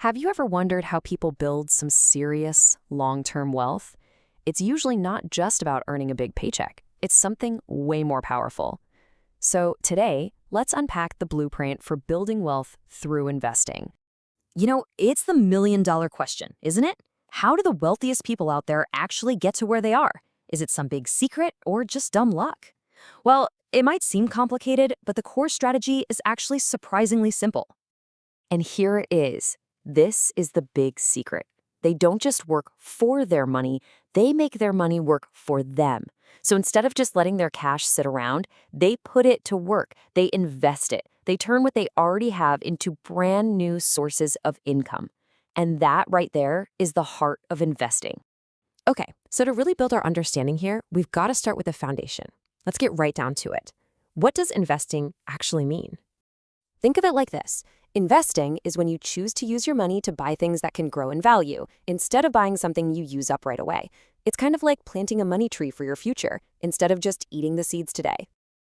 Have you ever wondered how people build some serious, long-term wealth? It's usually not just about earning a big paycheck. It's something way more powerful. So today, let's unpack the blueprint for building wealth through investing. It's the million-dollar question, isn't it? How do the wealthiest people out there actually get to where they are? Is it some big secret or just dumb luck? Well, it might seem complicated, but the core strategy is actually surprisingly simple. And here it is. This is the big secret. They don't just work for their money, they make their money work for them. So instead of just letting their cash sit around, they put it to work. They invest it. They turn what they already have into brand new sources of income. And that right there is the heart of investing. Okay, so to really build our understanding here, we've got to start with the foundation. Let's get right down to it. What does investing actually mean? Think of it like this. Investing is when you choose to use your money to buy things that can grow in value, instead of buying something you use up right away. It's kind of like planting a money tree for your future, instead of just eating the seeds today.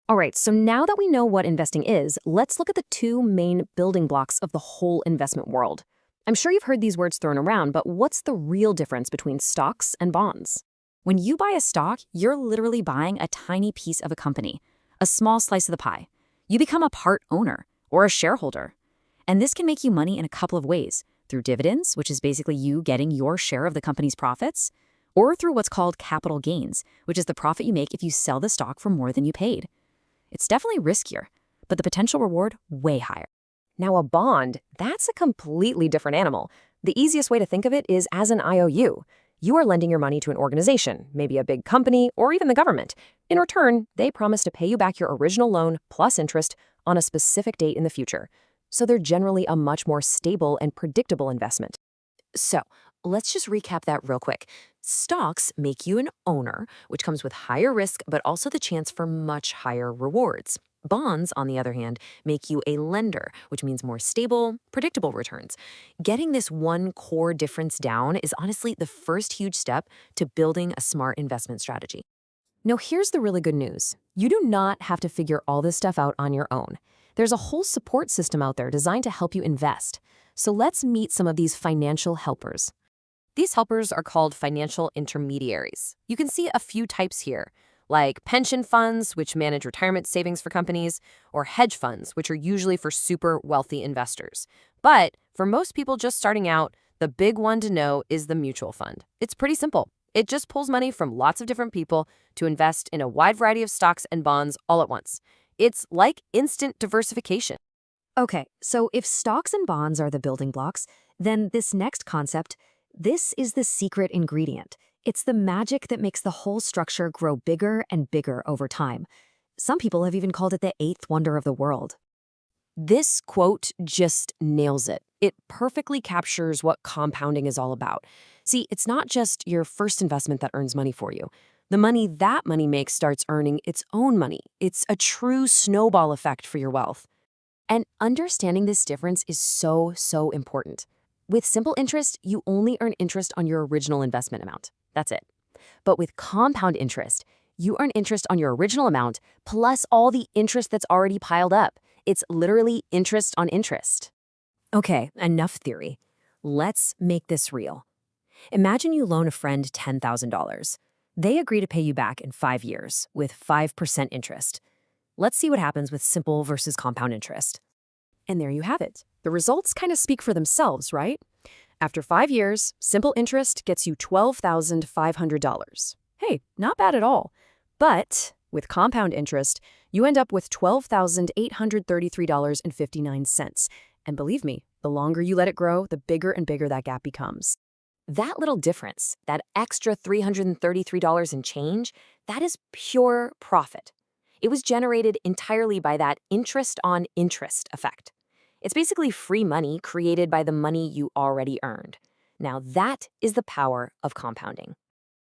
All right, so now that we know what investing is, let's look at the two main building blocks of the whole investment world. I'm sure you've heard these words thrown around, but what's the real difference between stocks and bonds? When you buy a stock, you're literally buying a tiny piece of a company, a small slice of the pie. You become a part owner or a shareholder. And this can make you money in a couple of ways, through dividends, which is basically you getting your share of the company's profits, or through what's called capital gains, which is the profit you make if you sell the stock for more than you paid. It's definitely riskier, but the potential reward way higher. Now, a bond, that's a completely different animal. The easiest way to think of it is as an IOU. You are lending your money to an organization, maybe a big company or even the government. In return, they promise to pay you back your original loan plus interest on a specific date in the future. So they're generally a much more stable and predictable investment. So let's just recap that real quick. Stocks make you an owner, which comes with higher risk, but also the chance for much higher rewards. Bonds, on the other hand, make you a lender, which means more stable, predictable returns. Getting this one core difference down is honestly the first huge step to building a smart investment strategy. Now, here's the really good news. You do not have to figure all this stuff out on your own. There's a whole support system out there designed to help you invest. So let's meet some of these financial helpers. These helpers are called financial intermediaries. You can see a few types here, like pension funds, which manage retirement savings for companies, or hedge funds, which are usually for super wealthy investors. But for most people just starting out, the big one to know is the mutual fund. It's pretty simple. It just pulls money from lots of different people to invest in a wide variety of stocks and bonds all at once. It's like instant diversification. Okay, so if stocks and bonds are the building blocks, then this next concept, this is the secret ingredient. It's the magic that makes the whole structure grow bigger and bigger over time. Some people have even called it the eighth wonder of the world. This quote just nails it. It perfectly captures what compounding is all about. See, it's not just your first investment that earns money for you. The money that money makes starts earning its own money. It's a true snowball effect for your wealth. And understanding this difference is so important. With simple interest, you only earn interest on your original investment amount. That's it. But with compound interest, you earn interest on your original amount plus all the interest that's already piled up. It's literally interest on interest. Okay, enough theory. Let's make this real. Imagine you loan a friend $10,000. They agree to pay you back in 5 years with 5% interest. Let's see what happens with simple versus compound interest. And there you have it. The results kind of speak for themselves, right? After 5 years, simple interest gets you $12,500. Hey, not bad at all. But with compound interest, you end up with $12,833.59. And believe me, the longer you let it grow, the bigger and bigger that gap becomes. That little difference, that extra $333 and change, that is pure profit. It was generated entirely by that interest on interest effect. It's basically free money created by the money you already earned. Now that is the power of compounding.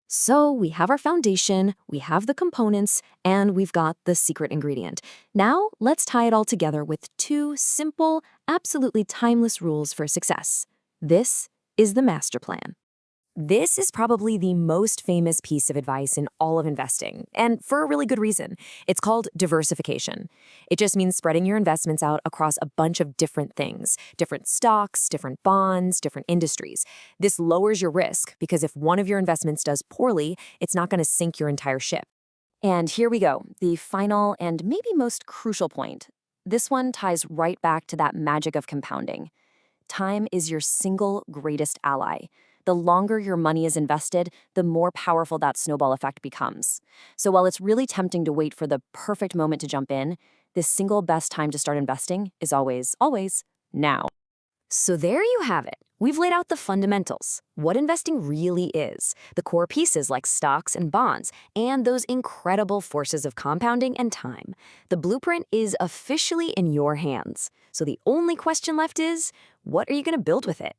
So we have our foundation, we have the components, and we've got the secret ingredient. Now let's tie it all together with two simple, absolutely timeless rules for success. This is the master plan. This is probably the most famous piece of advice in all of investing, and for a really good reason. It's called diversification. It just means spreading your investments out across a bunch of different things, different stocks, different bonds, different industries. This lowers your risk because if one of your investments does poorly, it's not going to sink your entire ship. And here we go, the final and maybe most crucial point. This one ties right back to that magic of compounding. Time is your single greatest ally. The longer your money is invested, the more powerful that snowball effect becomes. So while it's really tempting to wait for the perfect moment to jump in, the single best time to start investing is always now. So there you have it. We've laid out the fundamentals, what investing really is, the core pieces like stocks and bonds, and those incredible forces of compounding and time. The blueprint is officially in your hands. So the only question left is, what are you going to build with it?